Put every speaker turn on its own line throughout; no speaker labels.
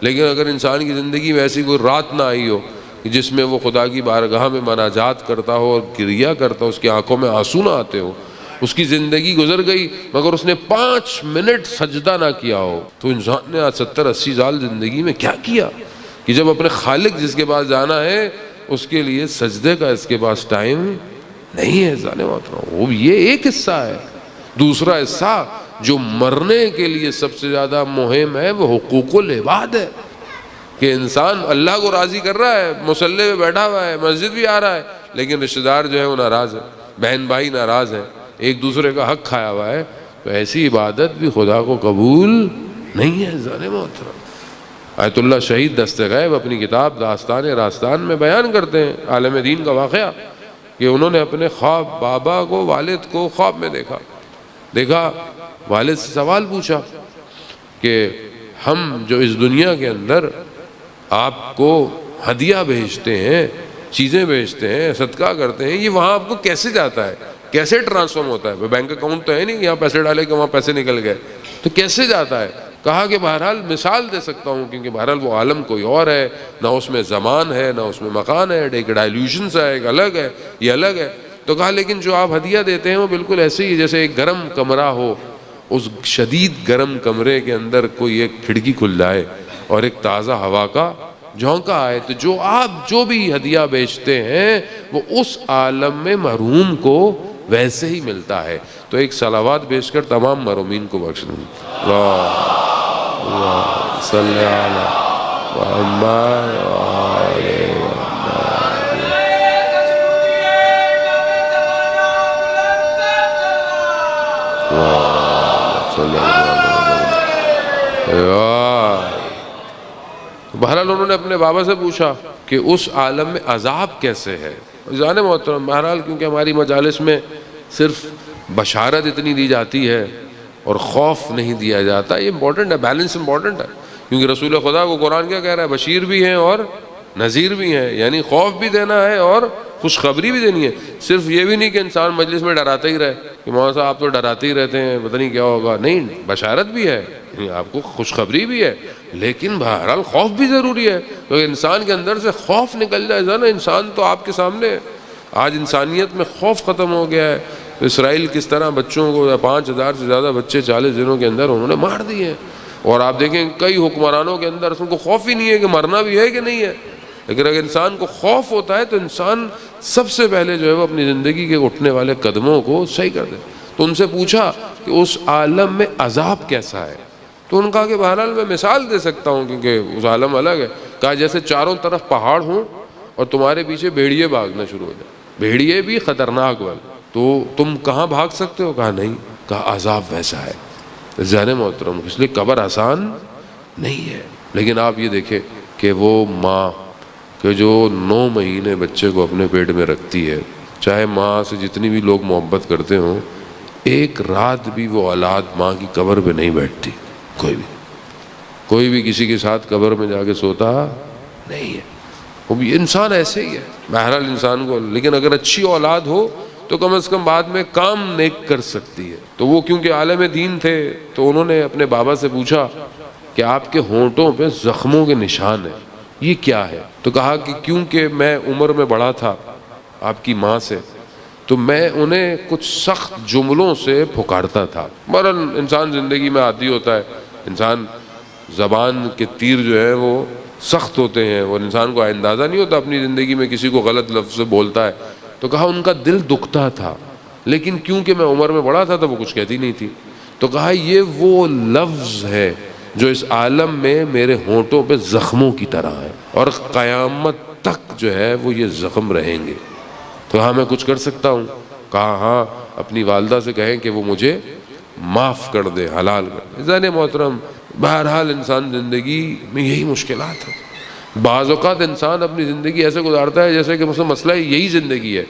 لیکن اگر انسان کی زندگی میں ایسی کوئی رات نہ آئی ہو کہ جس میں وہ خدا کی بارگاہ میں مناجات کرتا ہو اور گریہ کرتا ہو، اس کی آنکھوں میں آنسو نہ آتے ہو، اس کی زندگی گزر گئی مگر اس نے 5 منٹ سجدہ نہ کیا ہو، تو انسان نے 70-80 سال زندگی میں کیا کیا کہ جب اپنے خالق جس کے پاس جانا ہے اس کے لیے سجدے کا اس کے پاس ٹائم نہیں ہے۔ ظالم محترم، وہ یہ ایک حصہ ہے۔ دوسرا حصہ جو مرنے کے لیے سب سے زیادہ مہم ہے وہ حقوق العباد ہے، کہ انسان اللہ کو راضی کر رہا ہے، مصلی پہ بیٹھا ہوا ہے، مسجد بھی آ رہا ہے، لیکن رشتہ دار جو ہے وہ ناراض ہے، بہن بھائی ناراض ہے، ایک دوسرے کا حق کھایا ہوا ہے، تو ایسی عبادت بھی خدا کو قبول نہیں ہے۔ ظالم محترم، آیت اللہ شہید دست غیب اپنی کتاب داستان راستان میں بیان کرتے ہیں عالم دین کا واقعہ کہ انہوں نے اپنے خواب بابا کو، والد کو خواب میں دیکھا، والد سے سوال پوچھا کہ ہم جو اس دنیا کے اندر آپ کو ہدیہ بھیجتے ہیں، چیزیں بھیجتے ہیں، صدقہ کرتے ہیں، یہ وہاں آپ کو کیسے جاتا ہے، کیسے ٹرانسفارم ہوتا ہے؟ بینک اکاؤنٹ تو ہے نہیں یہاں پیسے ڈالے کہ وہاں پیسے نکل گئے، تو کیسے جاتا ہے؟ کہا کہ بہرحال مثال دے سکتا ہوں، کیونکہ بہرحال وہ عالم کوئی اور ہے، نہ اس میں زمان ہے نہ اس میں مکان ہے، ایک ڈائلیوشن سا ہے، ایک الگ ہے، یہ الگ ہے۔ تو کہا لیکن جو آپ ہدیہ دیتے ہیں وہ بالکل ایسے ہی جیسے ایک گرم کمرہ ہو، اس شدید گرم کمرے کے اندر کوئی ایک کھڑکی کھل جائے اور ایک تازہ ہوا کا جھونکا آئے، تو جو آپ جو بھی ہدیہ بیچتے ہیں وہ اس عالم میں محروم کو ویسے ہی ملتا ہے۔ تو ایک صلوات بیچ کر تمام محرومین کو بخش دیں۔ اللہ صلی علی محمد بہرحال انہوں نے اپنے بابا سے پوچھا کہ اس عالم میں عذاب کیسے ہے۔ جانے محترم، بہرحال کیونکہ ہماری مجالس میں صرف بشارت اتنی دی جاتی ہے اور خوف نہیں دیا جاتا، یہ امپورٹنٹ ہے، بیلنس امپورٹنٹ ہے، کیونکہ رسول خدا کو قرآن کیا کہہ رہا ہے؟ بشیر بھی ہیں اور نذیر بھی ہیں، یعنی خوف بھی دینا ہے اور خوشخبری بھی دینی ہے۔ صرف یہ بھی نہیں کہ انسان مجلس میں ڈراتا ہی رہے کہ مولانا صاحب آپ تو ڈراتے ہی رہتے ہیں، پتہ نہیں کیا ہوگا، نہیں، بشارت بھی ہے، آپ کو خوشخبری بھی ہے، لیکن بہرحال خوف بھی ضروری ہے، کیونکہ انسان کے اندر سے خوف نکل جائے نا، انسان تو آپ کے سامنے ہے۔ آج انسانیت میں خوف ختم ہو گیا ہے۔ اسرائیل کس طرح بچوں کو 5000 سے زیادہ بچے 40 دنوں کے اندر انہوں نے مار دیے ہیں، اور آپ دیکھیں کئی حکمرانوں کے اندر ان کو خوف ہی نہیں ہے کہ مرنا بھی ہے کہ نہیں ہے۔ لیکن اگر انسان کو خوف ہوتا ہے تو انسان سب سے پہلے جو ہے وہ اپنی زندگی کے اٹھنے والے قدموں کو صحیح کر دے۔ تو ان سے پوچھا کہ اس عالم میں عذاب کیسا ہے؟ تو انہوں نے کہا کہ بہرحال میں مثال دے سکتا ہوں، کیونکہ اس عالم الگ ہے۔ کہا جیسے چاروں طرف پہاڑ ہوں اور تمہارے پیچھے بھیڑیے بھاگنا شروع ہو جائے، بھیڑیے بھی خطرناک والے، تو تم کہاں بھاگ سکتے ہو؟ کہا نہیں۔ کہا عذاب ویسا ہے۔ ذہن محترم، اس لیے قبر آسان نہیں ہے۔ لیکن آپ یہ دیکھیں کہ وہ ماں کہ جو 9 مہینے بچے کو اپنے پیٹ میں رکھتی ہے، چاہے ماں سے جتنی بھی لوگ محبت کرتے ہوں، ایک رات بھی وہ اولاد ماں کی قبر پہ نہیں بیٹھتی، کوئی بھی کسی کے ساتھ قبر میں جا کے سوتا نہیں ہے۔ وہ بھی انسان ایسے ہی ہے بہرحال انسان کو، لیکن اگر اچھی اولاد ہو تو کم از کم بعد میں کام نیک کر سکتی ہے۔ تو وہ کیونکہ عالم دین تھے تو انہوں نے اپنے بابا سے پوچھا کہ آپ کے ہونٹوں پہ زخموں کے نشان ہیں، یہ کیا ہے؟ تو کہا کہ کیونکہ میں عمر میں بڑا تھا آپ کی ماں سے، تو میں انہیں کچھ سخت جملوں سے پھکارتا تھا۔ بہرحال انسان زندگی میں عادی ہوتا ہے، انسان زبان کے تیر جو ہیں وہ سخت ہوتے ہیں اور انسان کو اندازہ نہیں ہوتا اپنی زندگی میں کسی کو غلط لفظ سے بولتا ہے۔ تو کہا ان کا دل دکھتا تھا، لیکن کیونکہ میں عمر میں بڑا تھا تو وہ کچھ کہتی نہیں تھی۔ تو کہا یہ وہ لفظ ہے جو اس عالم میں میرے ہونٹوں پہ زخموں کی طرح ہے، اور قیامت تک جو ہے وہ یہ زخم رہیں گے۔ تو ہاں میں کچھ کر سکتا ہوں؟ کہا ہاں، اپنی والدہ سے کہیں کہ وہ مجھے معاف کر دے، حلال کر دے۔ ذہن محترم، بہرحال انسان زندگی میں یہی مشکلات ہیں۔ بعض اوقات انسان اپنی زندگی ایسے گزارتا ہے جیسے کہ مسئلہ یہی زندگی ہے،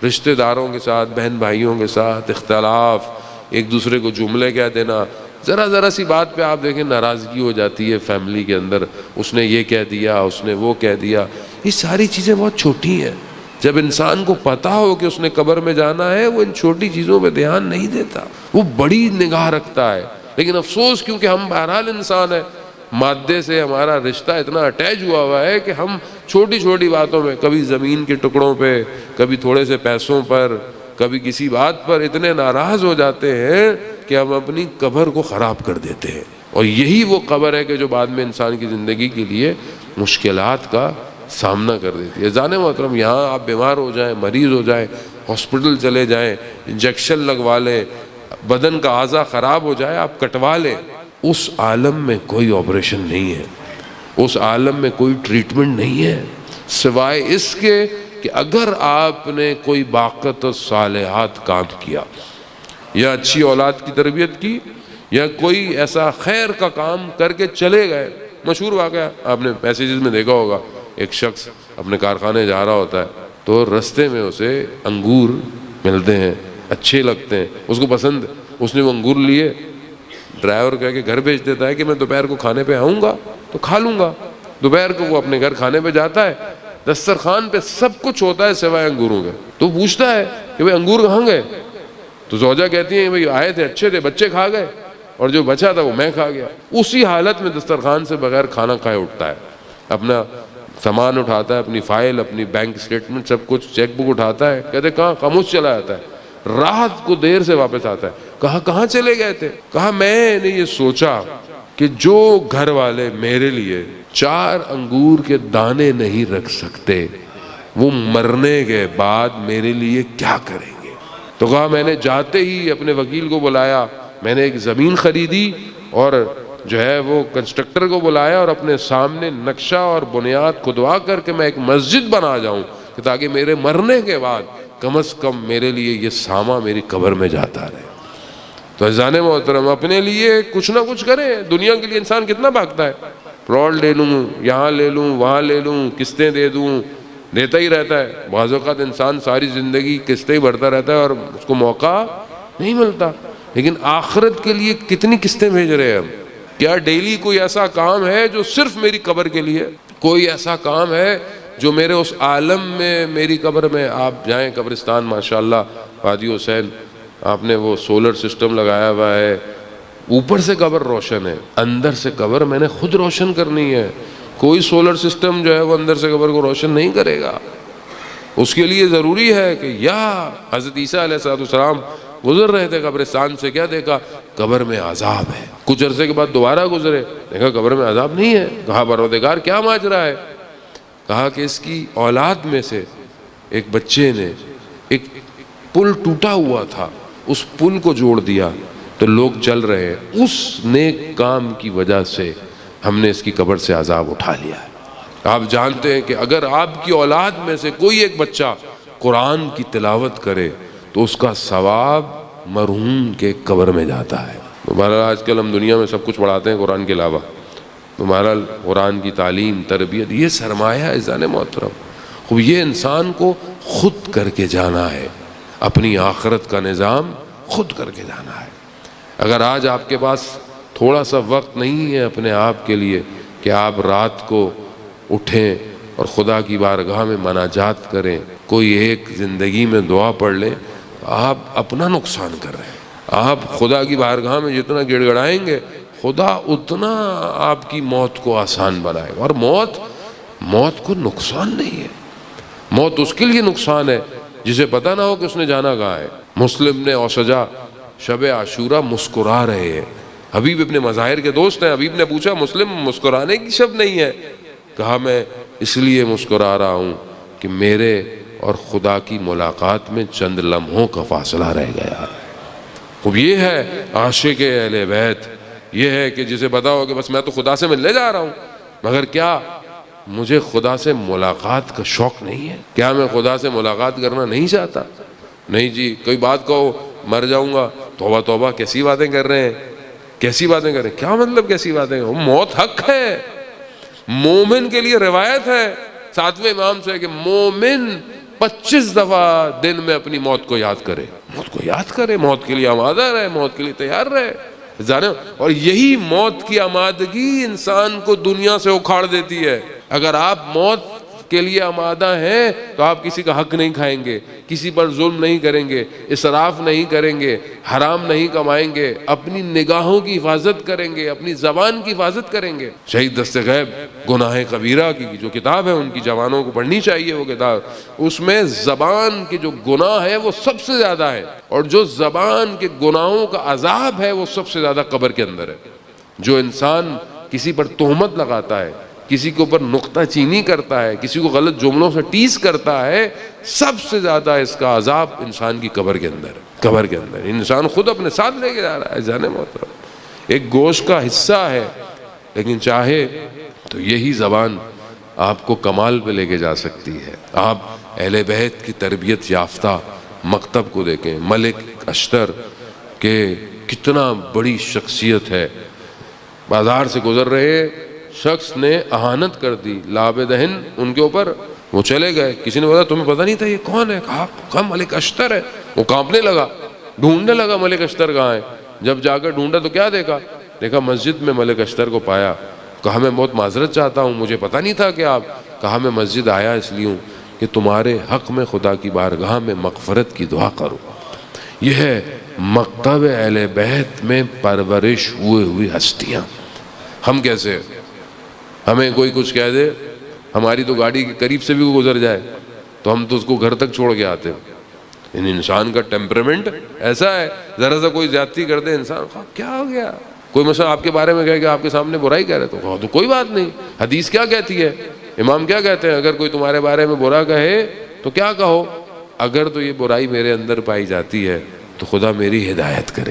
رشتہ داروں کے ساتھ، بہن بھائیوں کے ساتھ اختلاف، ایک دوسرے کو جملے کہہ دینا، ذرا سی بات پہ آپ دیکھیں ناراضگی ہو جاتی ہے فیملی کے اندر، اس نے یہ کہہ دیا، اس نے وہ کہہ دیا۔ یہ ساری چیزیں بہت چھوٹی ہیں۔ جب انسان کو پتا ہو کہ اس نے قبر میں جانا ہے، وہ ان چھوٹی چیزوں پہ دھیان نہیں دیتا، وہ بڑی نگاہ رکھتا ہے۔ لیکن افسوس، کیونکہ ہم بہرحال انسان ہیں، مادے سے ہمارا رشتہ اتنا اٹیچ ہوا ہے کہ ہم چھوٹی چھوٹی باتوں میں، کبھی زمین کے ٹکڑوں پہ، کبھی تھوڑے سے پیسوں پر، کبھی کسی بات پر اتنے ناراض ہو جاتے ہیں کہ ہم اپنی قبر کو خراب کر دیتے ہیں. اور یہی وہ قبر ہے کہ جو بعد میں انسان کی زندگی کے لیے مشکلات کا سامنا کر دیتی ہے. جانے محترم، یہاں آپ بیمار ہو جائیں، مریض ہو جائیں، ہاسپٹل چلے جائیں، انجیکشن لگوا لیں، بدن کا اعضا خراب ہو جائے آپ کٹوا لیں، اس عالم میں کوئی آپریشن نہیں ہے، اس عالم میں کوئی ٹریٹمنٹ نہیں ہے، سوائے اس کے کہ اگر آپ نے کوئی باقت و صالحات کام کیا، یا اچھی اولاد کی تربیت کی، یا کوئی ایسا خیر کا کام کر کے چلے گئے. مشہور واقعہ آپ نے میسیجز میں دیکھا ہوگا، ایک شخص اپنے کارخانے جا رہا ہوتا ہے تو رستے میں اسے انگور ملتے ہیں، اچھے لگتے ہیں، اس کو پسند، اس نے وہ انگور لیے، ڈرائیور کہہ کے گھر بھیج دیتا ہے کہ میں دوپہر کو کھانے پہ آؤں گا تو کھا لوں گا. دوپہر کو وہ اپنے گھر کھانے پہ جاتا ہے، دسترخوان پہ سب کچھ ہوتا ہے سوائے انگوروں کے. تو پوچھتا ہے کہ بھئی انگور کہاں گئے؟ تو زوجہ کہتی ہیں بھئی آئے تھے، اچھے تھے، بچے کھا گئے، اور جو بچا تھا وہ میں کھا گیا. اسی حالت میں دسترخوان سے بغیر کھانا کھائے اٹھتا ہے، اپنا سامان اٹھاتا ہے، اپنی فائل، اپنی بینک اسٹیٹمنٹ، سب کچھ، چیک بک اٹھاتا ہے. کہتے کہاں؟ خاموش چلا جاتا ہے. رات کو دیر سے واپس آتا ہے. کہاں چلے گئے تھے؟ کہا میں نے یہ سوچا کہ جو گھر والے میرے لیے 4 انگور کے دانے نہیں رکھ سکتے، وہ مرنے کے بعد میرے لیے کیا کریں گے. تو کہا میں نے جاتے ہی اپنے وکیل کو بلایا، میں نے ایک زمین خریدی اور جو ہے وہ کنسٹرکٹر کو بلایا اور اپنے سامنے نقشہ اور بنیاد کھدوا کر کے میں ایک مسجد بنا جاؤں کہ تاکہ میرے مرنے کے بعد کم از کم میرے لیے یہ ساما میری قبر میں جاتا رہے. تو عزیزان محترم، اپنے لیے کچھ نہ کچھ کریں. دنیا کے لیے انسان کتنا بھاگتا ہے، پلاٹ لے لوں، یہاں لے لوں، وہاں لے لوں، قسطیں دے دوں، دیتا ہی رہتا ہے. بعض اوقات انسان ساری زندگی قسطیں ہی بھرتا رہتا ہے اور اس کو موقع نہیں ملتا. لیکن آخرت کے لیے کتنی قسطیں بھیج رہے ہیں ہم. کیا ڈیلی کوئی ایسا کام ہے جو صرف میری قبر کے لیے؟ کوئی ایسا کام ہے جو میرے اس عالم میں، میری قبر میں؟ آپ جائیں قبرستان، ماشاءاللہ وادی حسین، آپ نے وہ سولر سسٹم لگایا ہوا ہے، اوپر سے قبر روشن ہے، اندر سے قبر میں نے خود روشن کرنی ہے. کوئی سولر سسٹم جو ہے وہ اندر سے قبر کو روشن نہیں کرے گا. اس کے لیے ضروری ہے کہ یا حضرت عیسیٰ علیہ السلام گزر رہے تھے قبرستان سے، کیا دیکھا؟ قبر میں عذاب ہے. کچھ عرصے کے بعد دوبارہ گزرے، دیکھا قبر میں عذاب نہیں ہے. کہا پروردگار کیا ماجرا ہے؟ کہا کہ اس کی اولاد میں سے ایک بچے نے ایک پل ٹوٹا ہوا تھا، اس پل کو جوڑ دیا تو لوگ چل رہے ہیں. اس نیک کام کی وجہ سے ہم نے اس کی قبر سے عذاب اٹھا لیا ہے. آپ جانتے ہیں کہ اگر آپ کی اولاد میں سے کوئی ایک بچہ قرآن کی تلاوت کرے تو اس کا ثواب مرحوم کے قبر میں جاتا ہے. بہرحال آج کل ہم دنیا میں سب کچھ پڑھاتے ہیں قرآن کے علاوہ. بہرحال قرآن کی تعلیم، تربیت، یہ سرمایہ ہے عزیزان محترم. خوب یہ انسان کو خود کر کے جانا ہے، اپنی آخرت کا نظام خود کر کے جانا ہے. اگر آج آپ کے پاس تھوڑا سا وقت نہیں ہے اپنے آپ کے لیے کہ آپ رات کو اٹھیں اور خدا کی بارگاہ میں مناجات کریں، کوئی ایک زندگی میں دعا پڑھ لیں، آپ اپنا نقصان کر رہے ہیں. آپ خدا کی بارگاہ میں جتنا گڑ گڑائیں گے خدا اتنا آپ کی موت کو آسان بنائے گا. اور موت کو نقصان نہیں ہے. موت اس کے لیے نقصان ہے جسے پتہ نہ ہو کہ اس نے جانا کہاں ہے. مسلم نے اوسجا شب عاشورہ مسکرا رہے ہیں. حبیب ابن مظاہر کے دوست ہیں. حبیب نے پوچھا مسلم مسکرانے کی شب نہیں ہے؟ کہا میں اس لیے مسکرا رہا ہوں کہ میرے اور خدا کی ملاقات میں چند لمحوں کا فاصلہ رہ گیا. اب یہ ہے عاشق اہل بیت، یہ ہے کہ جسے پتا ہو کہ بس میں تو خدا سے ملنے جا رہا ہوں، مگر کیا مجھے خدا سے ملاقات کا شوق نہیں ہے؟ کیا میں خدا سے ملاقات کرنا نہیں چاہتا؟ نہیں جی. کوئی بات کہو مر جاؤں گا، توبہ توبہ کیسی باتیں کر رہے ہیں، کیسی باتیں کر رہے ہیں. کیا مطلب کیسی باتیں؟ موت حق ہے. مومن کے لیے روایت ہے 7ویں امام سے کہ مومن 25 دفعہ دن میں اپنی موت کو یاد کرے. موت کو یاد کرے، موت کے لیے آمادہ رہے، موت کے لیے تیار رہے. اور یہی موت کی آمادگی انسان کو دنیا سے اکھاڑ دیتی ہے. اگر آپ موت کے لیے آمادہ ہیں تو آپ کسی کا حق نہیں کھائیں گے، کسی پر ظلم نہیں کریں گے، اسراف نہیں کریں گے، حرام نہیں کمائیں گے، اپنی نگاہوں کی حفاظت کریں گے، اپنی زبان کی حفاظت کریں گے۔ شہید دست غیب گناہ کبیرہ کی جو کتاب ہے، ان کی جوانوں کو پڑھنی چاہیے وہ کتاب، اس میں زبان کے جو گناہ ہے وہ سب سے زیادہ ہے، اور جو زبان کے گناہوں کا عذاب ہے وہ سب سے زیادہ قبر کے اندر ہے۔ جو انسان کسی پر تہمت لگاتا ہے، کسی کے اوپر نقطہ چینی کرتا ہے، کسی کو غلط جملوں سے ٹیز کرتا ہے، سب سے زیادہ اس کا عذاب انسان کی قبر کے اندر ہے۔ قبر کے اندر انسان خود اپنے ساتھ لے کے جا رہا ہے، جانے محترم ایک گوشت کا حصہ ہے، لیکن چاہے تو یہی زبان آپ کو کمال پہ لے کے جا سکتی ہے۔ آپ اہل بیت کی تربیت یافتہ مکتب کو دیکھیں، ملک اشتر کہ کتنا بڑی شخصیت ہے، بازار سے گزر رہے شخص نے اہانت کر دی، لاب دہن ان کے اوپر، وہ چلے گئے، کسی نے بولا تمہیں پتہ نہیں تھا یہ کون ہے؟ کہا ملک اشتر ہے۔ وہ کانپنے لگا، ڈھونڈنے لگا ملک اشتر کہاں ہے۔ جب جا کر ڈھونڈا تو کیا دیکھا مسجد میں ملک اشتر کو پایا۔ کہا میں بہت معذرت چاہتا ہوں، مجھے پتہ نہیں تھا کہ آپ، کہا میں مسجد آیا اس لیے ہوں کہ تمہارے حق میں خدا کی بارگاہ میں مغفرت کی دعا کروں۔ یہ ہے مکتب اہل بیت میں پرورش ہوئی ہستیاں۔ ہم کیسے، ہمیں کوئی کچھ کہہ دے، ہماری تو گاڑی کے قریب سے بھی گزر جائے تو ہم تو اس کو گھر تک چھوڑ کے آتے ہیں۔ ان انسان کا ٹیمپرمنٹ ایسا ہے، ذرا سا کوئی زیادتی کر دے انسان، کیا ہو گیا؟ کوئی مثلا آپ کے بارے میں کہے کہ آپ کے سامنے برائی کہہ رہے تو کوئی بات نہیں، حدیث کیا کہتی ہے، امام کیا کہتے ہیں، اگر کوئی تمہارے بارے میں برا کہے تو کیا کہو، اگر تو یہ برائی میرے اندر پائی جاتی ہے تو خدا میری ہدایت کرے،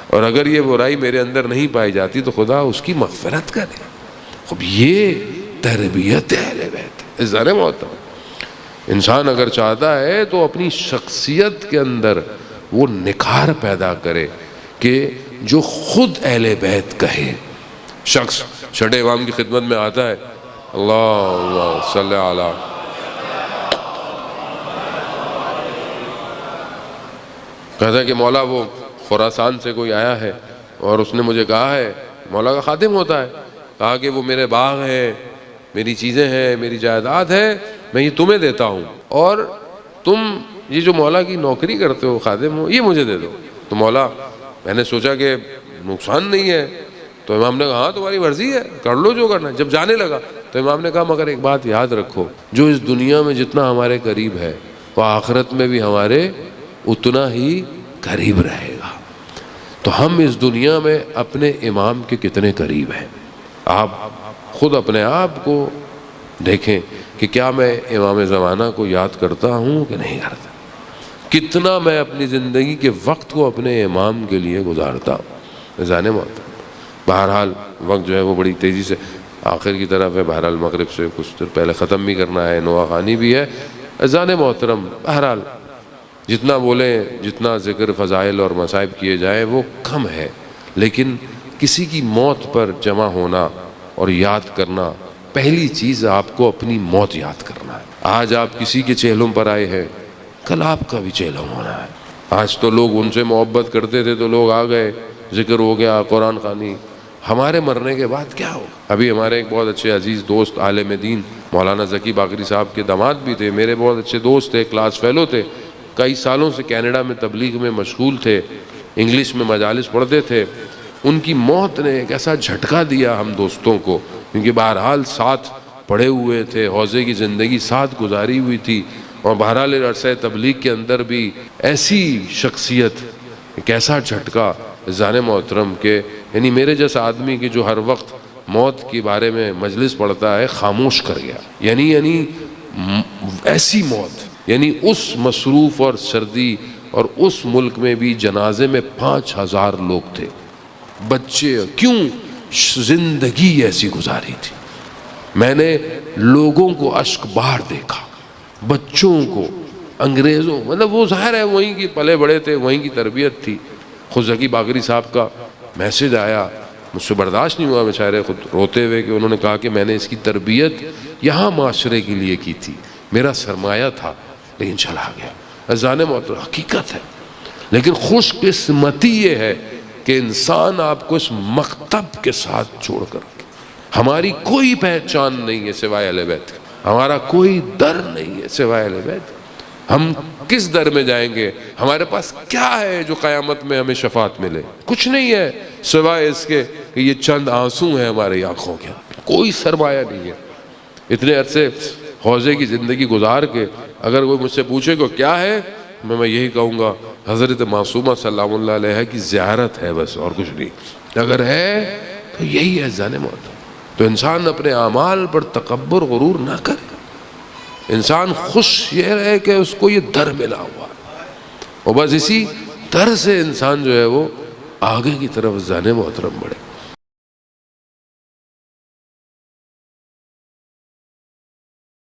اور اگر یہ برائی میرے اندر نہیں پائی جاتی تو خدا اس کی مغفرت کرے۔ اب یہ تربیت اہل بیت ہے۔ ذرا محترم انسان اگر چاہتا ہے تو اپنی شخصیت کے اندر وہ نکھار پیدا کرے کہ جو خود اہل بیت کہے۔ شخص چھٹے امام کی خدمت میں آتا ہے، اللہ صلی علی، کہتا ہے کہ مولا وہ خراسان سے کوئی آیا ہے اور اس نے مجھے کہا ہے، مولا کا خادم ہوتا ہے، کہا کہ وہ میرے باغ ہیں، میری چیزیں ہیں، میری جائیداد ہے، میں یہ تمہیں دیتا ہوں، اور تم یہ جو مولا کی نوکری کرتے ہو، خادم ہو، یہ مجھے دے دو۔ تو مولا، میں نے سوچا کہ نقصان نہیں ہے، تو امام نے کہا ہاں تمہاری مرضی ہے، کر لو جو کرنا ہے۔ جب جانے لگا تو امام نے کہا مگر ایک بات یاد رکھو، جو اس دنیا میں جتنا ہمارے قریب ہے وہ آخرت میں بھی ہمارے اتنا ہی قریب رہے گا۔ تو ہم اس دنیا میں اپنے امام کے کتنے قریب ہیں؟ آپ خود اپنے آپ کو دیکھیں کہ کیا میں امام زمانہ کو یاد کرتا ہوں کہ نہیں کرتا، کتنا میں اپنی زندگی کے وقت کو اپنے امام کے لیے گزارتا ہوں۔ جانے محترم بہرحال وقت جو ہے وہ بڑی تیزی سے آخر کی طرف ہے، بہرحال مغرب سے کچھ دیر پہلے ختم بھی کرنا ہے، نوا خوانی بھی ہے۔ جانے محترم بہرحال جتنا بولیں، جتنا ذکر فضائل اور مصائب کیے جائیں وہ کم ہے، لیکن کسی کی موت پر جمع ہونا اور یاد کرنا، پہلی چیز آپ کو اپنی موت یاد کرنا ہے۔ آج آپ کسی کے چہلم پر آئے ہیں، کل آپ کا بھی چہلم ہونا ہے۔ آج تو لوگ ان سے محبت کرتے تھے تو لوگ آ گئے، ذکر ہو گیا، قرآن خوانی، ہمارے مرنے کے بعد کیا ہوگا؟ ابھی ہمارے ایک بہت اچھے عزیز دوست عالم دین مولانا ذکی باقری صاحب کے داماد بھی تھے، میرے بہت اچھے دوست تھے، کلاس فیلو تھے، کئی سالوں سے کینیڈا میں تبلیغ میں مشغول تھے، انگلش میں مجالس پڑھتے تھے۔ ان کی موت نے ایک ایسا جھٹکا دیا ہم دوستوں کو، کیونکہ بہرحال ساتھ پڑھے ہوئے تھے، حوضے کی زندگی ساتھ گزاری ہوئی تھی، اور بہرحال عرصہ تبلیغ کے اندر بھی ایسی شخصیت، ایک ایسا جھٹکا جان محترم کہ یعنی میرے جیسا آدمی کہ جو ہر وقت موت کے بارے میں مجلس پڑھتا ہے خاموش کر گیا۔ یعنی ایسی موت، یعنی اس مصروف اور سردی اور اس ملک میں بھی جنازے میں 5000 لوگ تھے، بچے، کیوں؟ زندگی ایسی گزاری تھی۔ میں نے لوگوں کو اشک بار دیکھا، بچوں کو، انگریزوں، مطلب وہ ظاہر ہے وہیں کی پلے بڑے تھے، وہیں کی تربیت تھی۔ خود ذکی باقری صاحب کا میسج آیا، مجھ سے برداشت نہیں ہوا، بیچارے خود روتے ہوئے، کہ انہوں نے کہا کہ میں نے اس کی تربیت یہاں معاشرے کے لیے کی تھی، میرا سرمایہ تھا، لیکن چلا گیا۔ اذان محترم حقیقت ہے، لیکن خوش قسمتی یہ ہے کہ انسان آپ کو اس مکتب کے ساتھ چھوڑ کر، ہماری کوئی پہچان نہیں ہے سوائے اہل بیت، ہمارا کوئی در نہیں ہے سوائے اہل بیت۔ ہم کس در میں جائیں گے؟ ہمارے پاس کیا ہے جو قیامت میں ہمیں شفاعت ملے؟ کچھ نہیں ہے سوائے اس کے کہ یہ چند آنسو ہیں ہماری آنکھوں کے، کوئی سرمایہ نہیں ہے۔ اتنے عرصے حوضے کی زندگی گزار کے اگر کوئی مجھ سے پوچھے کہ کیا ہے، میں یہی کہوں گا حضرت معصومہ سلام اللہ علیہ کی زیارت ہے، بس اور کچھ نہیں۔ اگر ہے تو یہی ہے زن موت۔ تو انسان اپنے اعمال پر تکبر غرور نہ کرے، انسان خوش یہ رہے کہ اس کو یہ در ملا ہوا، اور بس اسی در سے انسان جو ہے وہ آگے کی طرف زن محترم بڑھے۔